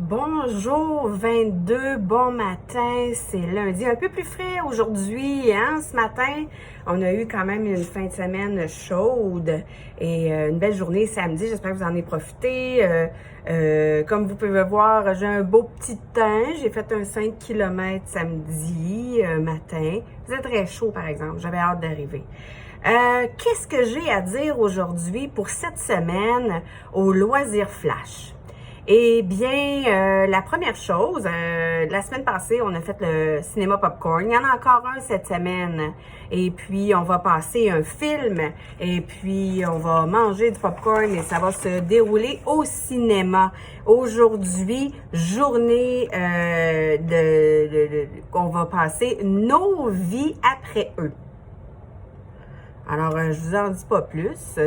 Bonjour 22, bon matin, c'est lundi, un peu plus frais aujourd'hui, hein, ce matin. On a eu quand même une fin de semaine chaude et une belle journée samedi, j'espère que vous en avez profité. Comme vous pouvez voir, j'ai un beau petit teint, j'ai fait un 5 km samedi matin. Vous êtes très chaud par exemple, j'avais hâte d'arriver. Qu'est-ce que j'ai à dire aujourd'hui pour cette semaine au Loisir Flash? Eh bien, la première chose, la semaine passée, on a fait le cinéma popcorn. Il y en a encore un cette semaine. Et puis, on va passer un film. Et puis, on va manger du popcorn et ça va se dérouler au cinéma. Aujourd'hui, journée qu'on va passer nos vies après eux. Alors, je vous en dis pas plus.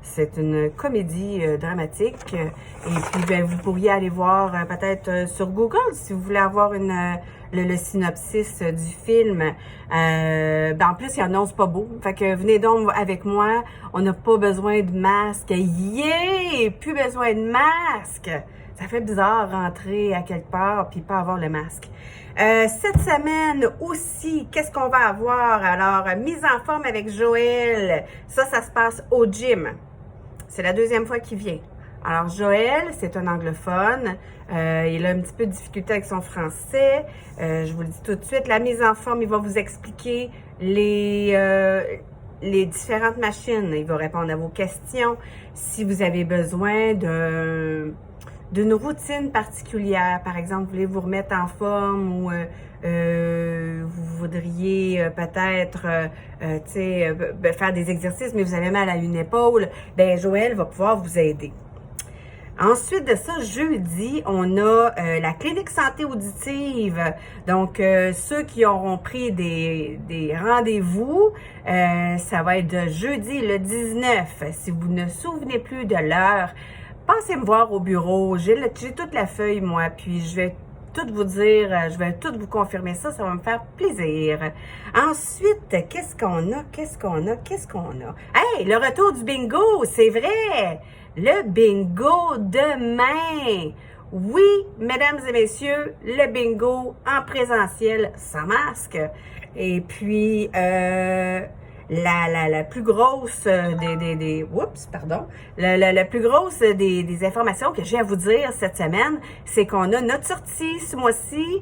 C'est une comédie dramatique. Et puis, ben, vous pourriez aller voir peut-être sur Google si vous voulez avoir le synopsis du film. En plus, il annonce pas beau. Fait que venez donc avec moi. On n'a pas besoin de masque. Yeah! Plus besoin de masque! Ça fait bizarre rentrer à quelque part puis pas avoir le masque. Cette semaine aussi, qu'est-ce qu'on va avoir? Alors, mise en forme avec Joël. Ça se passe au gym. C'est la deuxième fois qu'il vient. Alors, Joël, c'est un anglophone. Il a un petit peu de difficulté avec son français. Je vous le dis tout de suite. La mise en forme, il va vous expliquer les différentes machines. Il va répondre à vos questions. Si vous avez besoin d'une routine particulière, par exemple, vous voulez vous remettre en forme ou vous voudriez peut-être faire des exercices, mais vous avez mal à une épaule, ben Joël va pouvoir vous aider. Ensuite de ça, jeudi, on a la clinique santé auditive. Donc, ceux qui auront pris des rendez-vous, ça va être jeudi le 19. Si vous ne souvenez plus de l'heure, passez me voir au bureau. J'ai toute la feuille, moi, puis je vais tout vous dire, je vais tout vous confirmer ça va me faire plaisir. Ensuite, qu'est-ce qu'on a? Hey, le retour du bingo, c'est vrai! Le bingo demain! Oui, mesdames et messieurs, le bingo en présentiel sans masque. Et puis, la plus grosse la plus grosse des informations que j'ai à vous dire cette semaine, c'est qu'on a notre sortie ce mois-ci.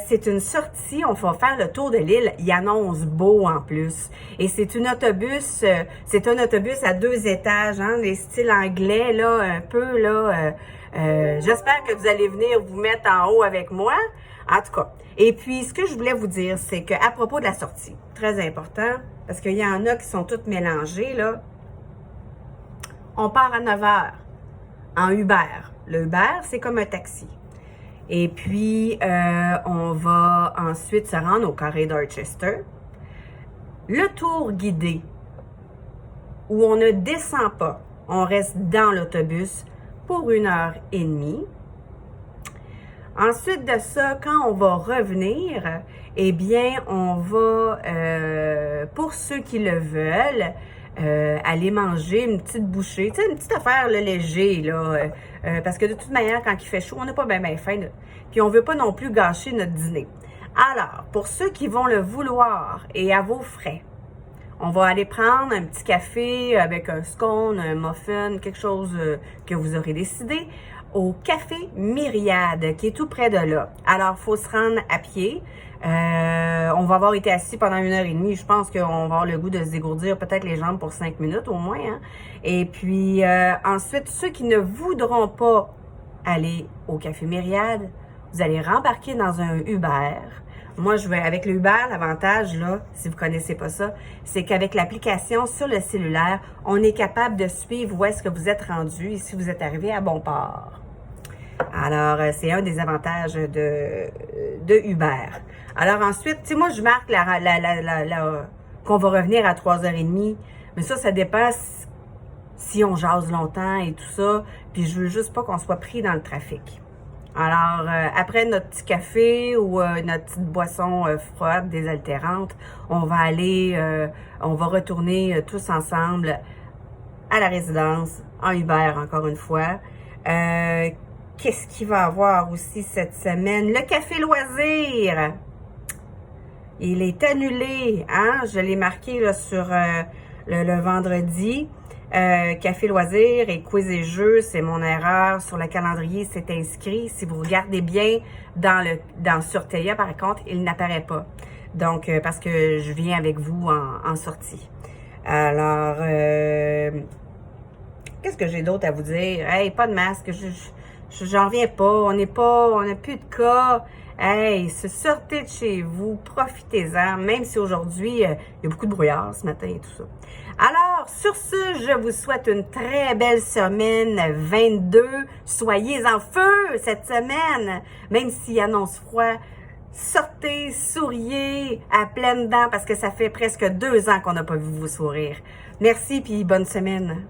C'est une sortie, on va faire le tour de l'île. Il annonce beau en plus. Et c'est un autobus à 2 étages, hein, les styles anglais, là, un peu, là. J'espère que vous allez venir vous mettre en haut avec moi. En tout cas. Et puis, ce que je voulais vous dire, c'est qu'à propos de la sortie, très important, parce qu'il y en a qui sont toutes mélangées, là. On part à 9 heures en Uber. Le Uber, c'est comme un taxi. Et puis, on va ensuite se rendre au carré d'Orchester. Le tour guidé, où on ne descend pas, on reste dans l'autobus pour 1h30. Ensuite de ça, quand on va revenir, eh bien, on va, pour ceux qui le veulent, aller manger une petite bouchée, tu sais, une petite affaire là, léger, là, parce que de toute manière, quand il fait chaud, on n'a pas bien faim, là. Puis on veut pas non plus gâcher notre dîner. Alors, pour ceux qui vont le vouloir et à vos frais, on va aller prendre un petit café avec un scone, un muffin, quelque chose que vous aurez décidé, au Café Myriade, qui est tout près de là. Alors, il faut se rendre à pied. On va avoir été assis pendant 1h30. Je pense qu'on va avoir le goût de se dégourdir peut-être les jambes pour 5 minutes au moins. Hein? Et puis, ensuite, ceux qui ne voudront pas aller au Café Myriade, vous allez rembarquer dans un Uber. Moi, je vais avec le Uber, l'avantage, là, si vous connaissez pas ça, c'est qu'avec l'application sur le cellulaire, on est capable de suivre où est-ce que vous êtes rendu et si vous êtes arrivé à bon port. Alors, c'est un des avantages de Uber. Alors ensuite, tu sais, moi, je marque qu'on va revenir à 3h30, mais ça dépend si on jase longtemps et tout ça, puis je veux juste pas qu'on soit pris dans le trafic. Alors, après notre petit café ou notre petite boisson froide, désaltérante, on va retourner tous ensemble à la résidence, en Uber encore une fois. qu'est-ce qu'il va y avoir aussi cette semaine? Le café loisir. Il est annulé, hein? Je l'ai marqué là, sur le vendredi. Café loisir et quiz et jeux, c'est mon erreur. Sur le calendrier, c'est inscrit. Si vous regardez bien sur Théa, par contre, il n'apparaît pas. Donc, parce que je viens avec vous en sortie. Alors, qu'est-ce que j'ai d'autre à vous dire? Hey, pas de masque. J'en reviens pas. On n'a plus de cas. Hey, sortez de chez vous, profitez-en, même si aujourd'hui, il y a beaucoup de brouillard ce matin et tout ça. Alors, sur ce, je vous souhaite une très belle semaine 22. Soyez en feu cette semaine, même s'il annonce froid. Sortez, souriez à pleines dents parce que ça fait presque 2 ans qu'on n'a pas vu vous sourire. Merci puis bonne semaine.